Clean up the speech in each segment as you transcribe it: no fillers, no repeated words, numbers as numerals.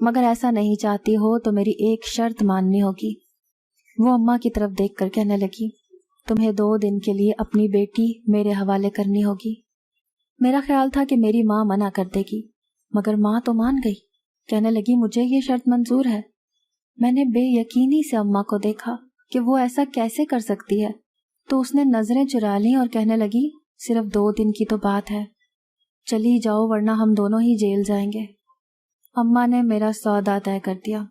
مگر ایسا نہیں چاہتی ہو تو میری ایک شرط ماننی ہوگی۔ وہ اماں کی طرف دیکھ کر کہنے لگی، تمہیں 2 دن کے لیے اپنی بیٹی میرے حوالے کرنی ہوگی۔ میرا خیال تھا کہ میری ماں منع کر دے گی، مگر ماں تو مان گئی۔ کہنے لگی، مجھے یہ شرط منظور ہے۔ میں نے بے یقینی سے اماں کو دیکھا کہ وہ ایسا کیسے کر سکتی ہے، تو اس نے نظریں چرا لیں اور کہنے لگی، صرف 2 دن کی تو بات ہے، چلی جاؤ ورنہ ہم دونوں ہی جیل جائیں گے۔ اماں نے میرا سودا طے کر دیا۔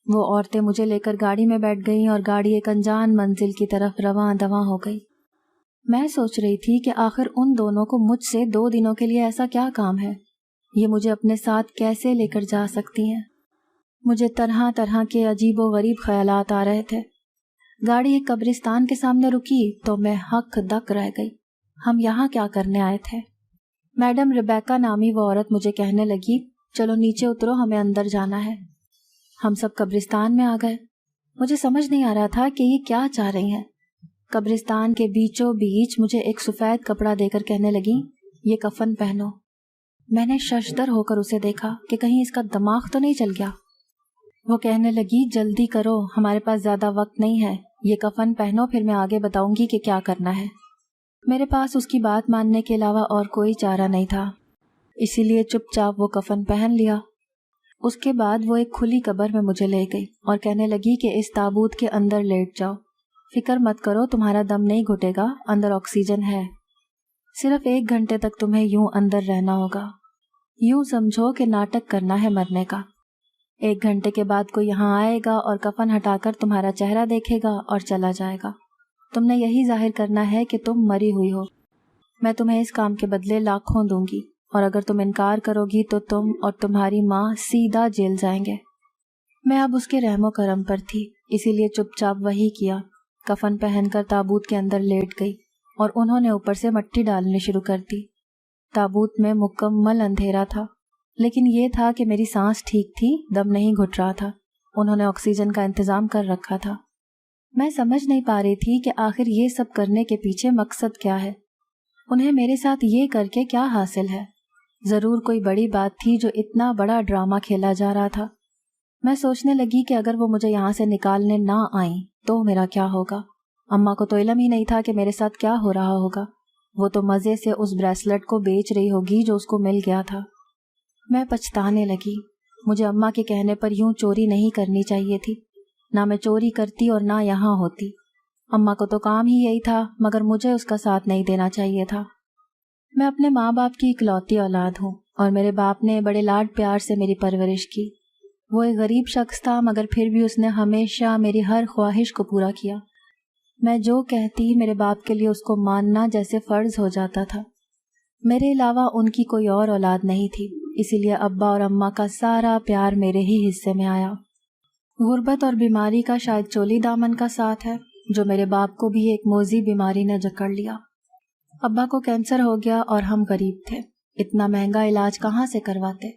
وہ عورتیں مجھے لے کر گاڑی میں بیٹھ گئیں اور گاڑی ایک انجان منزل کی طرف رواں دواں ہو گئی۔ میں سوچ رہی تھی کہ آخر ان دونوں کو مجھ سے 2 دنوں کے لیے ایسا کیا کام ہے، یہ مجھے اپنے ساتھ کیسے لے کر جا سکتی ہیں۔ مجھے طرح طرح کے عجیب و غریب خیالات آ رہے تھے۔ گاڑی ایک قبرستان کے سامنے رکی تو میں ہک دک رہ گئی۔ ہم یہاں کیا کرنے آئے تھے؟ میڈم ریبیکا نامی وہ عورت مجھے کہنے لگی، چلو نیچے اترو، ہمیں اندر جانا ہے۔ ہم سب قبرستان میں آ گئے۔ مجھے سمجھ نہیں آ رہا تھا کہ یہ کیا چاہ رہی ہیں۔ قبرستان کے بیچوں بیچ مجھے ایک سفید کپڑا دے کر کہنے لگی، یہ کفن پہنو۔ میں نے ششدر ہو کر اسے دیکھا کہ کہیں اس کا دماغ تو نہیں چل گیا۔ وہ کہنے لگی، جلدی کرو، ہمارے پاس زیادہ وقت نہیں ہے، یہ کفن پہنو، پھر میں آگے بتاؤں گی کہ کیا کرنا ہے۔ میرے پاس اس کی بات ماننے کے علاوہ اور کوئی چارہ نہیں تھا، اسی لیے چپ چاپ وہ کفن پہن لیا۔ اس کے بعد وہ ایک کھلی قبر میں مجھے لے گئی اور کہنے لگی کہ اس تابوت کے اندر لیٹ جاؤ، فکر مت کرو، تمہارا دم نہیں گھٹے گا، اندر آکسیجن ہے، صرف 1 گھنٹے تک تمہیں یوں اندر رہنا ہوگا، یوں سمجھو کہ ناٹک کرنا ہے مرنے کا۔ 1 گھنٹے کے بعد کوئی یہاں آئے گا اور کفن ہٹا کر تمہارا چہرہ دیکھے گا اور چلا جائے گا۔ تم نے یہی ظاہر کرنا ہے کہ تم مری ہوئی ہو۔ میں تمہیں اس کام کے بدلے لاکھوں دوں گی، اور اگر تم انکار کرو گی تو تم اور تمہاری ماں سیدھا جیل جائیں گے۔ میں اب اس کے رحم و کرم پر تھی، اسی لیے چپ چاپ وہی کیا، کفن پہن کر تابوت کے اندر لیٹ گئی اور انہوں نے اوپر سے مٹی ڈالنی شروع کر دی۔ تابوت میں مکمل اندھیرا تھا، لیکن یہ تھا کہ میری سانس ٹھیک تھی، دم نہیں گھٹ رہا تھا، انہوں نے آکسیجن کا انتظام کر رکھا تھا۔ میں سمجھ نہیں پا رہی تھی کہ آخر یہ سب کرنے کے پیچھے مقصد کیا ہے، انہیں میرے ساتھ یہ کر کے کیا حاصل ہے۔ ضرور کوئی بڑی بات تھی جو اتنا بڑا ڈرامہ کھیلا جا رہا تھا۔ میں سوچنے لگی کہ اگر وہ مجھے یہاں سے نکالنے نہ آئیں تو میرا کیا ہوگا۔ اماں کو تو علم ہی نہیں تھا کہ میرے ساتھ کیا ہو رہا ہوگا، وہ تو مزے سے اس بریسلٹ کو بیچ رہی ہوگی جو اس کو مل گیا تھا۔ میں پچھتانے لگی، مجھے اماں کے کہنے پر یوں چوری نہیں کرنی چاہیے تھی، نہ میں چوری کرتی اور نہ یہاں ہوتی۔ اماں کو تو کام ہی یہی تھا، مگر مجھے اس کا ساتھ نہیں دینا چاہیے تھا۔ میں اپنے ماں باپ کی اکلوتی اولاد ہوں، اور میرے باپ نے بڑے لاڈ پیار سے میری پرورش کی۔ وہ ایک غریب شخص تھا، مگر پھر بھی اس نے ہمیشہ میری ہر خواہش کو پورا کیا۔ میں جو کہتی میرے باپ کے لیے اس کو ماننا جیسے فرض ہو جاتا تھا۔ میرے علاوہ ان کی کوئی اور اولاد نہیں تھی، اسی لیے ابا اور اماں کا سارا پیار میرے ہی حصے میں آیا۔ غربت اور بیماری کا شاید چولی دامن کا ساتھ ہے، جو میرے باپ کو بھی ایک موذی بیماری نے جکڑ لیا۔ ابا کو کینسر ہو گیا اور ہم غریب تھے، اتنا مہنگا علاج کہاں سے کرواتے۔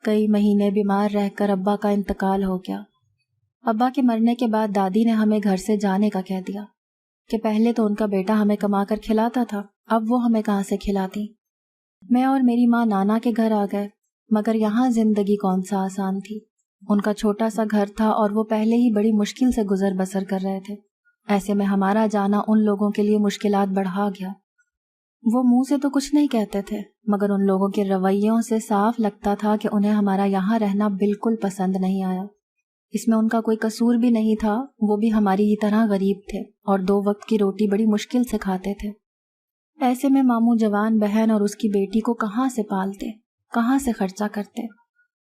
کئی مہینے بیمار رہ کر ابا کا انتقال ہو گیا۔ ابا کے مرنے کے بعد دادی نے ہمیں گھر سے جانے کا کہہ دیا کہ پہلے تو ان کا بیٹا ہمیں کما کر کھلاتا تھا، اب وہ ہمیں کہاں سے کھلاتی۔ میں اور میری ماں نانا کے گھر آ گئے، مگر یہاں زندگی کون سا آسان تھی۔ ان کا چھوٹا سا گھر تھا اور وہ پہلے ہی بڑی مشکل سے گزر بسر کر رہے تھے، ایسے میں ہمارا جانا ان لوگوں کے لیے مشکلات بڑھا گیا۔ وہ منہ سے تو کچھ نہیں کہتے تھے، مگر ان لوگوں کے رویوں سے صاف لگتا تھا کہ انہیں ہمارا یہاں رہنا بالکل پسند نہیں آیا۔ اس میں ان کا کوئی قصور بھی نہیں تھا، وہ بھی ہماری ہی طرح غریب تھے اور 2 وقت کی روٹی بڑی مشکل سے کھاتے تھے۔ ایسے میں ماموں جوان بہن اور اس کی بیٹی کو کہاں سے پالتے، کہاں سے خرچہ کرتے۔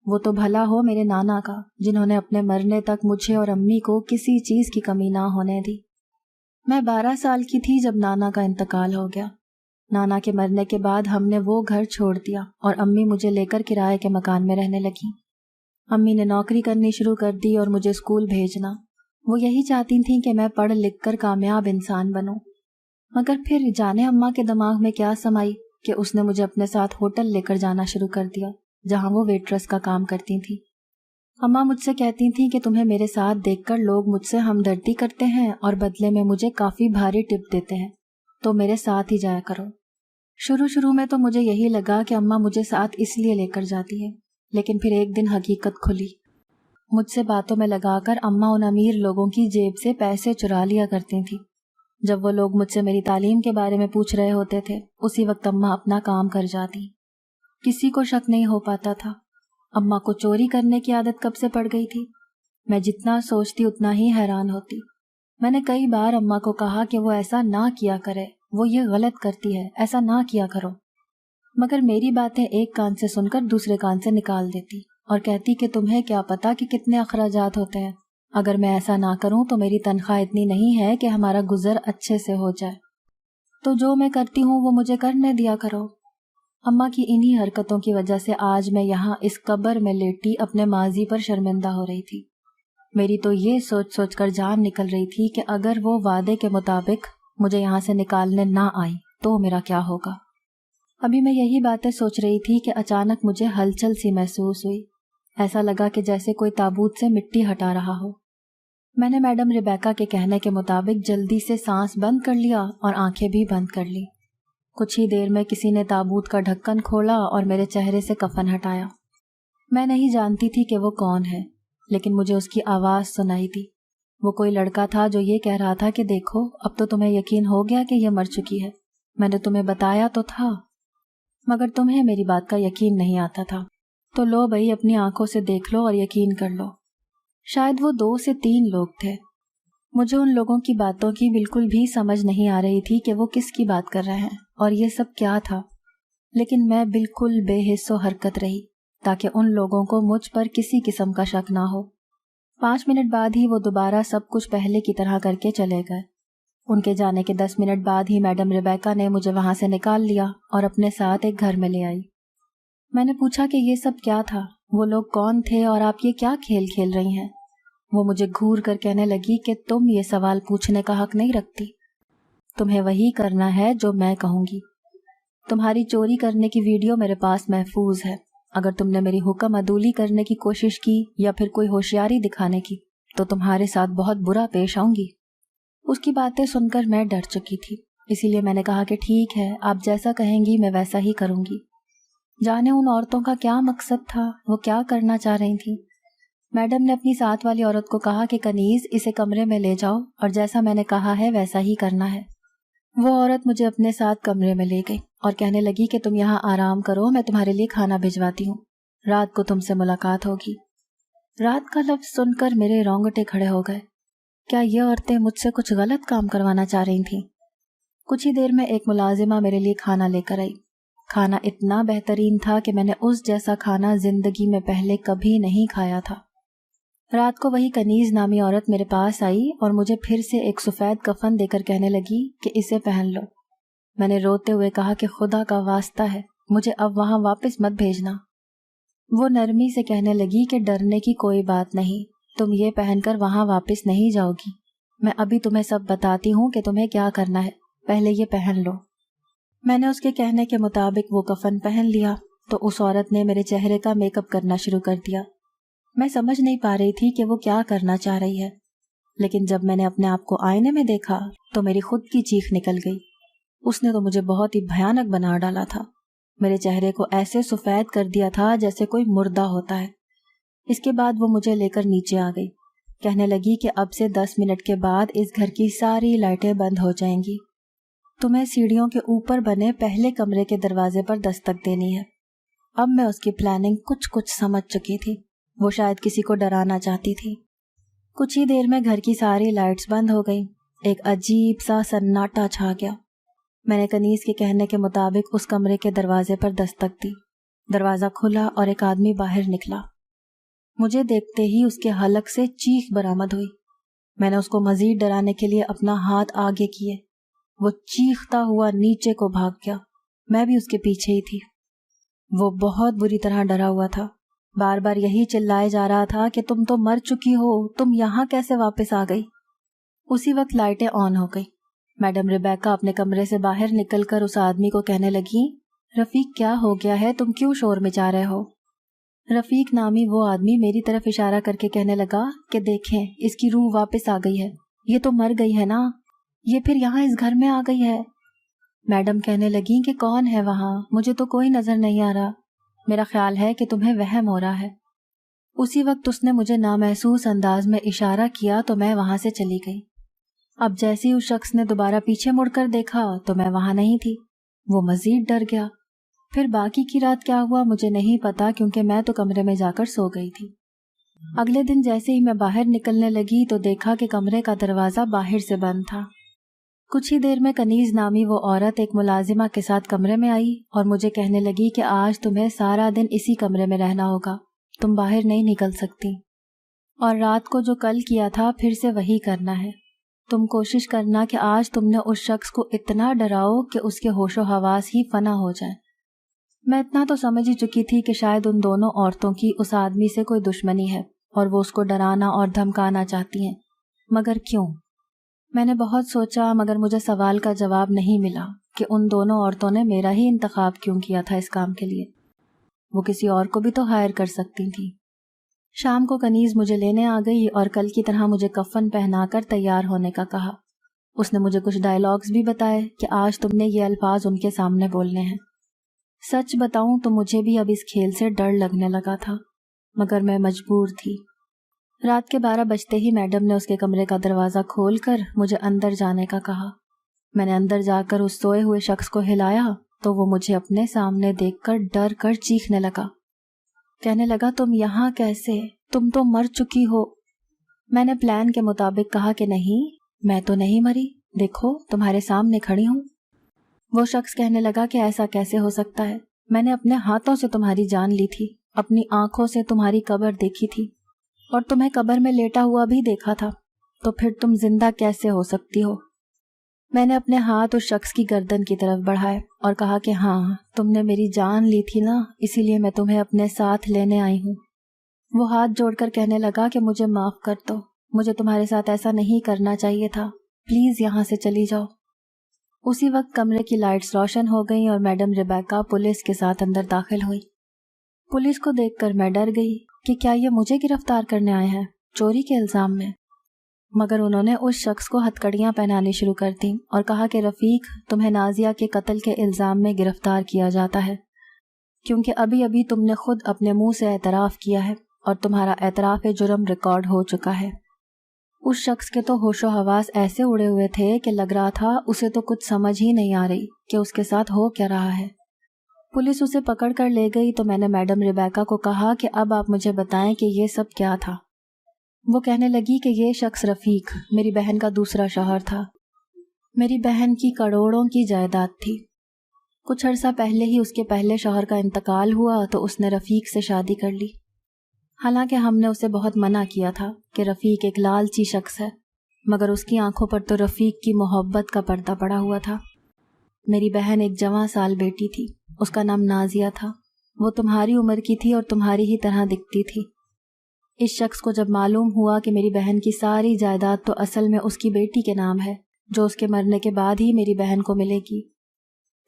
وہ تو بھلا ہو میرے نانا کا، جنہوں نے اپنے مرنے تک مجھے اور امی کو کسی چیز کی کمی نہ ہونے دی۔ میں 12 سال کی تھی جب نانا کا انتقال ہو گیا۔ نانا کے مرنے کے بعد ہم نے وہ گھر چھوڑ دیا اور امی مجھے لے کر کرائے کے مکان میں رہنے لگیں۔ امی نے نوکری کرنی شروع کر دی اور مجھے اسکول بھیجنا۔ وہ یہی چاہتی تھیں کہ میں پڑھ لکھ کر کامیاب انسان بنوں، مگر پھر جانے اماں کے دماغ میں کیا سمائی کہ اس نے مجھے اپنے ساتھ ہوٹل لے کر جانا شروع کر دیا، جہاں وہ ویٹرس کا کام کرتی تھیں۔ اماں مجھ سے کہتی تھیں کہ تمہیں میرے ساتھ دیکھ کر لوگ مجھ سے ہمدردی کرتے ہیں اور بدلے میں مجھے کافی بھاری ٹپ دیتے ہیں، تو میرے ساتھ ہی جایا کرو۔ شروع میں تو مجھے یہی لگا کہ اماں مجھے ساتھ اس لیے لے کر جاتی ہے، لیکن پھر ایک دن حقیقت کھلی۔ مجھ سے باتوں میں لگا کر اماں ان امیر لوگوں کی جیب سے پیسے چرا لیا کرتی تھیں۔ جب وہ لوگ مجھ سے میری تعلیم کے بارے میں پوچھ رہے ہوتے تھے، اسی وقت اماں اپنا کام کر جاتی۔ کسی کو شک نہیں ہو پاتا تھا۔ اماں کو چوری کرنے کی عادت کب سے پڑ گئی تھی؟ میں جتنا سوچتی اتنا ہی حیران ہوتی۔ میں نے کئی بار اماں کو کہا کہ وہ ایسا نہ کیا کرے، وہ یہ غلط کرتی ہے، ایسا نہ کیا کرو، مگر میری باتیں ایک کان سے سن کر دوسرے کان سے نکال دیتی اور کہتی کہ تمہیں کیا پتا کہ کتنے اخراجات ہوتے ہیں، اگر میں ایسا نہ کروں تو میری تنخواہ اتنی نہیں ہے کہ ہمارا گزر اچھے سے ہو جائے، تو جو میں کرتی ہوں وہ مجھے کرنے دیا کرو۔ اماں کی انہی حرکتوں کی وجہ سے آج میں یہاں اس قبر میں لیٹی اپنے ماضی پر شرمندہ ہو رہی تھی۔ میری تو یہ سوچ سوچ کر جان نکل رہی تھی کہ اگر وہ وعدے کے مطابق مجھے یہاں سے نکالنے نہ آئی تو میرا کیا ہوگا۔ ابھی میں یہی باتیں سوچ رہی تھی کہ اچانک مجھے ہلچل سی محسوس ہوئی۔ ایسا لگا کہ جیسے کوئی تابوت سے مٹی ہٹا رہا ہو۔ میں نے میڈم ریبیکا کے کہنے کے مطابق جلدی سے سانس بند کر لیا اور آنکھیں بھی بند کر لی۔ کچھ ہی دیر میں کسی نے تابوت کا ڈھکن کھولا اور میرے چہرے سے کفن ہٹایا۔ میں نہیں جانتی تھی کہ وہ کون ہے، لیکن مجھے اس کی آواز سنائی دی۔ وہ کوئی لڑکا تھا جو یہ کہہ رہا تھا کہ دیکھو اب تو تمہیں یقین ہو گیا کہ یہ مر چکی ہے، میں نے تمہیں بتایا تو تھا، مگر تمہیں میری بات کا یقین نہیں آتا تھا، تو لو بھائی اپنی آنکھوں سے دیکھ لو اور یقین کر لو۔ شاید وہ 2 سے 3 لوگ تھے۔ مجھے ان لوگوں کی باتوں کی بالکل بھی سمجھ نہیں آ رہی تھی کہ وہ کس کی بات کر رہے ہیں اور یہ سب کیا تھا، لیکن میں بالکل بے حس و حرکت رہی تاکہ ان لوگوں کو مجھ پر کسی قسم کا شک نہ ہو۔ 5 منٹ بعد ہی وہ دوبارہ سب کچھ پہلے کی طرح کر کے چلے گئے۔ ان کے جانے کے 10 منٹ بعد ہی میڈم ریبیکا نے مجھے وہاں سے نکال لیا اور اپنے ساتھ ایک گھر میں لے آئی۔ میں نے پوچھا کہ یہ سب کیا تھا، وہ لوگ کون تھے اور آپ یہ کیا کھیل کھیل رہی ہیں؟ وہ مجھے گھور کر کہنے لگی کہ تم یہ سوال پوچھنے کا حق نہیں رکھتی، تمہیں وہی کرنا ہے جو میں کہوں گی۔ تمہاری چوری کرنے کی ویڈیو میرے پاس محفوظ ہے، اگر تم نے میری حکم عدولی کرنے کی کوشش کی یا پھر کوئی ہوشیاری دکھانے کی تو تمہارے ساتھ بہت برا پیش آؤں گی۔ اس کی باتیں سن کر میں ڈر چکی تھی، اسی لیے میں نے کہا کہ ٹھیک ہے، آپ جیسا کہیں گی میں ویسا ہی کروں گی۔ جانے ان عورتوں کا کیا مقصد تھا، وہ کیا کرنا چاہ رہی تھیں۔ میڈم نے اپنی ساتھ والی عورت کو کہا کہ کنیز اسے کمرے میں لے جاؤ اور جیسا میں نے کہا ہے ویسا ہی کرنا ہے۔ وہ عورت مجھے اپنے ساتھ کمرے میں لے گئی اور کہنے لگی کہ تم یہاں آرام کرو، میں تمہارے لیے کھانا بھجواتی ہوں، رات کو تم سے ملاقات ہوگی۔ رات کا لفظ سن کر میرے رونگٹے کھڑے ہو گئے۔ کیا یہ عورتیں مجھ سے کچھ غلط کام کروانا چاہ رہی تھیں؟ کچھ ہی دیر میں ایک ملازمہ میرے لیے کھانا لے کر آئی۔ کھانا اتنا بہترین تھا کہ میں نے اس جیسا کھانا زندگی میں پہلے کبھی نہیں کھایا تھا۔ رات کو وہی کنیز نامی عورت میرے پاس آئی اور مجھے پھر سے ایک سفید کفن دے کر کہنے لگی کہ اسے پہن لو۔ میں نے روتے ہوئے کہا کہ خدا کا واسطہ ہے مجھے اب وہاں واپس مت بھیجنا۔ وہ نرمی سے کہنے لگی کہ ڈرنے کی کوئی بات نہیں، تم یہ پہن کر وہاں واپس نہیں جاؤ گی، میں ابھی تمہیں سب بتاتی ہوں کہ تمہیں کیا کرنا ہے، پہلے یہ پہن لو۔ میں نے اس کے کہنے کے مطابق وہ کفن پہن لیا تو اس عورت نے میرے چہرے کا میک اپ کرنا شروع کر دیا۔ میں سمجھ نہیں پا رہی تھی کہ وہ کیا کرنا چاہ رہی ہے، لیکن جب میں نے اپنے آپ کو آئینے میں دیکھا تو میری خود کی چیخ نکل گئی۔ اس نے تو مجھے بہت ہی بھیانک بنا ڈالا تھا، میرے چہرے کو ایسے سفید کر دیا تھا جیسے کوئی مردہ ہوتا ہے۔ اس کے بعد وہ مجھے لے کر نیچے آ گئی، کہنے لگی کہ اب سے 10 منٹ کے بعد اس گھر کی ساری لائٹیں بند ہو جائیں گی، تمہیں سیڑھیوں کے اوپر بنے پہلے کمرے کے دروازے پر دستک دینی ہے۔ اب میں اس کی پلاننگ کچھ سمجھ چکی تھی، وہ شاید کسی کو ڈرانا چاہتی تھی۔ کچھ ہی دیر میں گھر کی ساری لائٹس بند ہو گئیں، ایک عجیب سا سناٹا چھا گیا۔ میں نے کنیز کے کہنے کے مطابق اس کمرے کے دروازے پر دستک دی، دروازہ کھلا اور ایک آدمی باہر نکلا۔ مجھے دیکھتے ہی اس کے حلق سے چیخ برآمد ہوئی۔ میں نے اس کو مزید ڈرانے کے لیے اپنا ہاتھ آگے کیے، وہ چیختا ہوا نیچے کو بھاگ گیا، میں بھی اس کے پیچھے ہی تھی۔ وہ بہت بری طرح ڈرا ہوا تھا، بار بار یہی چلائے جا رہا تھا کہ تم تو مر چکی ہو، تم یہاں کیسے واپس آ گئی۔ اسی وقت لائٹیں آن ہو گئی۔ میڈم ریبیکا اپنے کمرے سے باہر نکل کر اس آدمی کو کہنے لگی، رفیق کیا ہو گیا ہے، تم کیوں شور مچا رہے ہو؟ رفیق نامی وہ آدمی میری طرف اشارہ کر کے کہنے لگا کہ دیکھیں اس کی روح واپس آ گئی ہے، یہ تو مر گئی ہے نا، یہ پھر یہاں اس گھر میں آ گئی ہے۔ میڈم کہنے لگی کہ کون ہے وہاں، مجھے تو کوئی نظر نہیں آ رہا، میرا خیال ہے کہ تمہیں وہم ہو رہا ہے۔ اسی وقت اس نے مجھے نامحسوس انداز میں اشارہ کیا تو میں وہاں سے چلی گئی۔ اب جیسے ہی اس شخص نے دوبارہ پیچھے مڑ کر دیکھا تو میں وہاں نہیں تھی۔ وہ مزید ڈر گیا۔ پھر باقی کی رات کیا ہوا مجھے نہیں پتا، کیونکہ میں تو کمرے میں جا کر سو گئی تھی۔ اگلے دن جیسے ہی میں باہر نکلنے لگی تو دیکھا کہ کمرے کا دروازہ باہر سے بند تھا۔ کچھ ہی دیر میں کنیز نامی وہ عورت ایک ملازمہ کے ساتھ کمرے میں آئی اور مجھے کہنے لگی کہ آج تمہیں سارا دن اسی کمرے میں رہنا ہوگا، تم باہر نہیں نکل سکتی، اور رات کو جو کل کیا تھا پھر سے وہی کرنا ہے۔ تم کوشش کرنا کہ آج تم نے اس شخص کو اتنا ڈراؤ کہ اس کے ہوش و حواس ہی فنا ہو جائیں۔ میں اتنا تو سمجھ ہی چکی تھی کہ شاید ان دونوں عورتوں کی اس آدمی سے کوئی دشمنی ہے اور وہ اس کو ڈرانا اور دھمکانا چاہتی ہیں، مگر کیوں؟ میں نے بہت سوچا مگر مجھے سوال کا جواب نہیں ملا کہ ان دونوں عورتوں نے میرا ہی انتخاب کیوں کیا تھا اس کام کے لیے۔ وہ کسی اور کو بھی تو ہائر کر سکتی تھی۔ شام کو کنیز مجھے لینے آ گئی اور کل کی طرح مجھے کفن پہنا کر تیار ہونے کا کہا۔ اس نے مجھے کچھ ڈائیلاگز بھی بتائے کہ آج تم نے یہ الفاظ ان کے سامنے بولنے ہیں۔ سچ بتاؤں تو مجھے بھی اب اس کھیل سے ڈر لگنے لگا تھا، مگر میں مجبور تھی۔ رات کے 12 بجتے ہی میڈم نے اس کے کمرے کا دروازہ کھول کر مجھے اندر جانے کا کہا۔ میں نے اندر جا کر اس سوئے ہوئے شخص کو ہلایا تو وہ مجھے اپنے سامنے دیکھ کر ڈر کر چیخنے لگا۔ کہنے لگا تم یہاں کیسے؟ تم تو مر چکی ہو۔ میں نے پلان کے مطابق کہا کہ نہیں، میں تو نہیں مری، دیکھو تمہارے سامنے کھڑی ہوں۔ وہ شخص کہنے لگا کہ ایسا کیسے ہو سکتا ہے؟ میں نے اپنے ہاتھوں سے تمہاری جان لی تھی، اپنی آنکھوں سے تمہاری قبر دیکھی تھی اور تمہیں قبر میں لیٹا ہوا بھی دیکھا تھا، تو پھر تم زندہ کیسے ہو سکتی ہو؟ میں نے اپنے ہاتھ اس شخص کی گردن کی طرف بڑھائے اور کہا کہ ہاں، تم نے میری جان لی تھی نا، اسی لیے میں تمہیں اپنے ساتھ لینے آئی ہوں۔ وہ ہاتھ جوڑ کر کہنے لگا کہ مجھے معاف کر دو، مجھے تمہارے ساتھ ایسا نہیں کرنا چاہیے تھا، پلیز یہاں سے چلی جاؤ۔ اسی وقت کمرے کی لائٹس روشن ہو گئیں اور میڈم ریبیکا پولیس کے ساتھ اندر داخل ہوئی۔ پولیس کو دیکھ کر میں ڈر گئی کہ کیا یہ مجھے گرفتار کرنے آئے ہیں چوری کے الزام میں، مگر انہوں نے اس شخص کو ہتھکڑیاں پہنانی شروع کر دیں اور کہا کہ رفیق، تمہیں نازیہ کے قتل کے الزام میں گرفتار کیا جاتا ہے، کیونکہ ابھی ابھی تم نے خود اپنے منہ سے اعتراف کیا ہے اور تمہارا اعتراف جرم ریکارڈ ہو چکا ہے۔ اس شخص کے تو ہوش و حواس ایسے اڑے ہوئے تھے کہ لگ رہا تھا اسے تو کچھ سمجھ ہی نہیں آ رہی کہ اس کے ساتھ ہو کیا رہا ہے۔ پولیس اسے پکڑ کر لے گئی تو میں نے میڈم ریبیکا کو کہا کہ اب آپ مجھے بتائیں کہ یہ سب کیا تھا۔ وہ کہنے لگی کہ یہ شخص رفیق میری بہن کا دوسرا شوہر تھا، میری بہن کی کروڑوں کی جائیداد تھی۔ کچھ عرصہ پہلے ہی اس کے پہلے شوہر کا انتقال ہوا تو اس نے رفیق سے شادی کر لی، حالانکہ ہم نے اسے بہت منع کیا تھا کہ رفیق ایک لالچی شخص ہے، مگر اس کی آنکھوں پر تو رفیق کی محبت کا پردہ پڑا ہوا تھا۔ میری بہن ایک جواں سال بیٹی تھی، اس کا نام نازیہ تھا، وہ تمہاری عمر کی تھی اور تمہاری ہی طرح دکھتی تھی۔ اس شخص کو جب معلوم ہوا کہ میری بہن کی ساری جائیداد تو اصل میں اس کی بیٹی کے نام ہے، جو اس کے مرنے کے بعد ہی میری بہن کو ملے گی،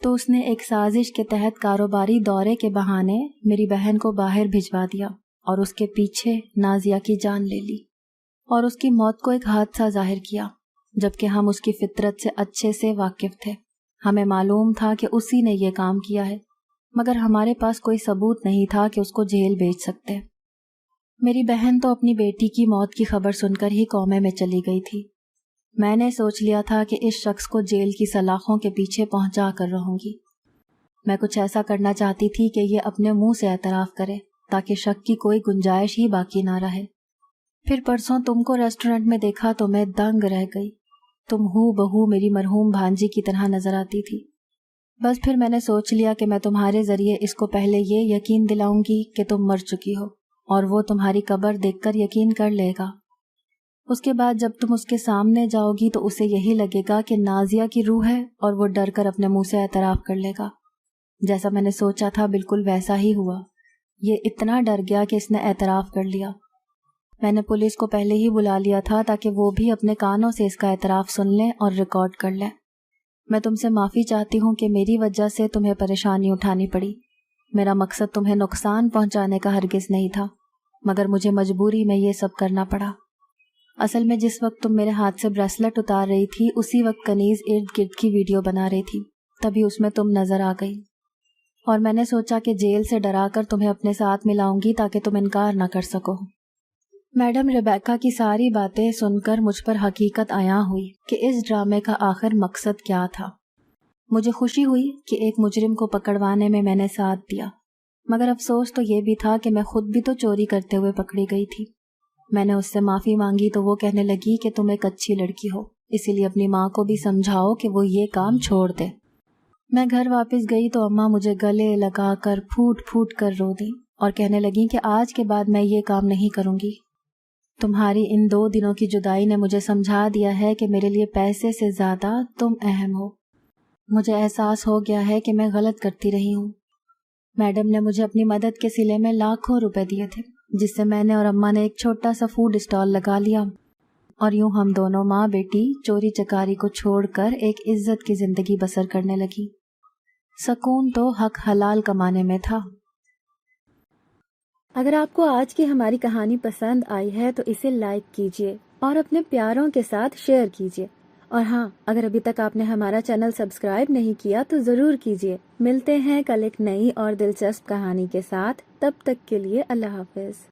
تو اس نے ایک سازش کے تحت کاروباری دورے کے بہانے میری بہن کو باہر بھجوا دیا اور اس کے پیچھے نازیہ کی جان لے لی اور اس کی موت کو ایک حادثہ ظاہر کیا، جبکہ ہم اس کی فطرت سے اچھے سے واقف تھے۔ ہمیں معلوم تھا کہ اسی نے یہ کام کیا ہے، مگر ہمارے پاس کوئی ثبوت نہیں تھا کہ اس کو جیل بھیج سکتے۔ میری بہن تو اپنی بیٹی کی موت کی خبر سن کر ہی کومے میں چلی گئی تھی۔ میں نے سوچ لیا تھا کہ اس شخص کو جیل کی سلاخوں کے پیچھے پہنچا کر رہوں گی۔ میں کچھ ایسا کرنا چاہتی تھی کہ یہ اپنے منہ سے اعتراف کرے تاکہ شک کی کوئی گنجائش ہی باقی نہ رہے۔ پھر پرسوں تم کو ریسٹورنٹ میں دیکھا تو میں دنگ رہ گئی، تم ہو بہو میری مرحوم بھانجی کی طرح نظر آتی تھی۔ بس پھر میں نے سوچ لیا کہ میں تمہارے ذریعے اس کو پہلے یہ یقین دلاؤں گی کہ تم مر چکی ہو، اور وہ تمہاری قبر دیکھ کر یقین کر لے گا۔ اس کے بعد جب تم اس کے سامنے جاؤ گی تو اسے یہی لگے گا کہ نازیہ کی روح ہے اور وہ ڈر کر اپنے منہ سے اعتراف کر لے گا۔ جیسا میں نے سوچا تھا بالکل ویسا ہی ہوا، یہ اتنا ڈر گیا کہ اس نے اعتراف کر لیا۔ میں نے پولیس کو پہلے ہی بلا لیا تھا تاکہ وہ بھی اپنے کانوں سے اس کا اعتراف سن لیں اور ریکارڈ کر لیں۔ میں تم سے معافی چاہتی ہوں کہ میری وجہ سے تمہیں پریشانی اٹھانی پڑی۔ میرا مقصد تمہیں نقصان پہنچانے کا ہرگز نہیں تھا، مگر مجھے مجبوری میں یہ سب کرنا پڑا۔ اصل میں جس وقت تم میرے ہاتھ سے بریسلٹ اتار رہی تھی اسی وقت کنیز ارد گرد کی ویڈیو بنا رہی تھی، تبھی اس میں تم نظر آ گئی۔ اور میں نے سوچا کہ جیل سے ڈرا کر تمہیں اپنے ساتھ ملاؤں گی تاکہ تم انکار نہ کر سکو۔ میڈم ریبیکا کی ساری باتیں سن کر مجھ پر حقیقت عیاں ہوئی کہ اس ڈرامے کا آخر مقصد کیا تھا۔ مجھے خوشی ہوئی کہ ایک مجرم کو پکڑوانے میں نے ساتھ دیا، مگر افسوس تو یہ بھی تھا کہ میں خود بھی تو چوری کرتے ہوئے پکڑی گئی تھی۔ میں نے اس سے معافی مانگی تو وہ کہنے لگی کہ تم ایک اچھی لڑکی ہو، اسی لیے اپنی ماں کو بھی سمجھاؤ کہ وہ یہ کام چھوڑ دے۔ میں گھر واپس گئی تو اماں مجھے گلے لگا کر پھوٹ پھوٹ کر رو دیں اور کہنے لگیں کہ آج کے بعد میں یہ کام نہیں کروں گی۔ تمہاری ان 2 دنوں کی جدائی نے مجھے سمجھا دیا ہے کہ میرے لیے پیسے سے زیادہ تم اہم ہو۔ مجھے احساس ہو گیا ہے کہ میں غلط کرتی رہی ہوں۔ میڈم نے مجھے اپنی مدد کے صلے میں لاکھوں روپے دیے تھے، جس سے میں نے اور اماں نے ایک چھوٹا سا فوڈ اسٹال لگا لیا، اور یوں ہم دونوں ماں بیٹی چوری چکاری کو چھوڑ کر ایک عزت کی زندگی بسر کرنے لگی۔ سکون تو حق حلال کمانے میں تھا۔ اگر آپ کو آج کی ہماری کہانی پسند آئی ہے تو اسے لائک کیجیے اور اپنے پیاروں کے ساتھ شیئر کیجیے، اور ہاں، اگر ابھی تک آپ نے ہمارا چینل سبسکرائب نہیں کیا تو ضرور کیجیے۔ ملتے ہیں کل ایک نئی اور دلچسپ کہانی کے ساتھ، تب تک کے لیے اللہ حافظ۔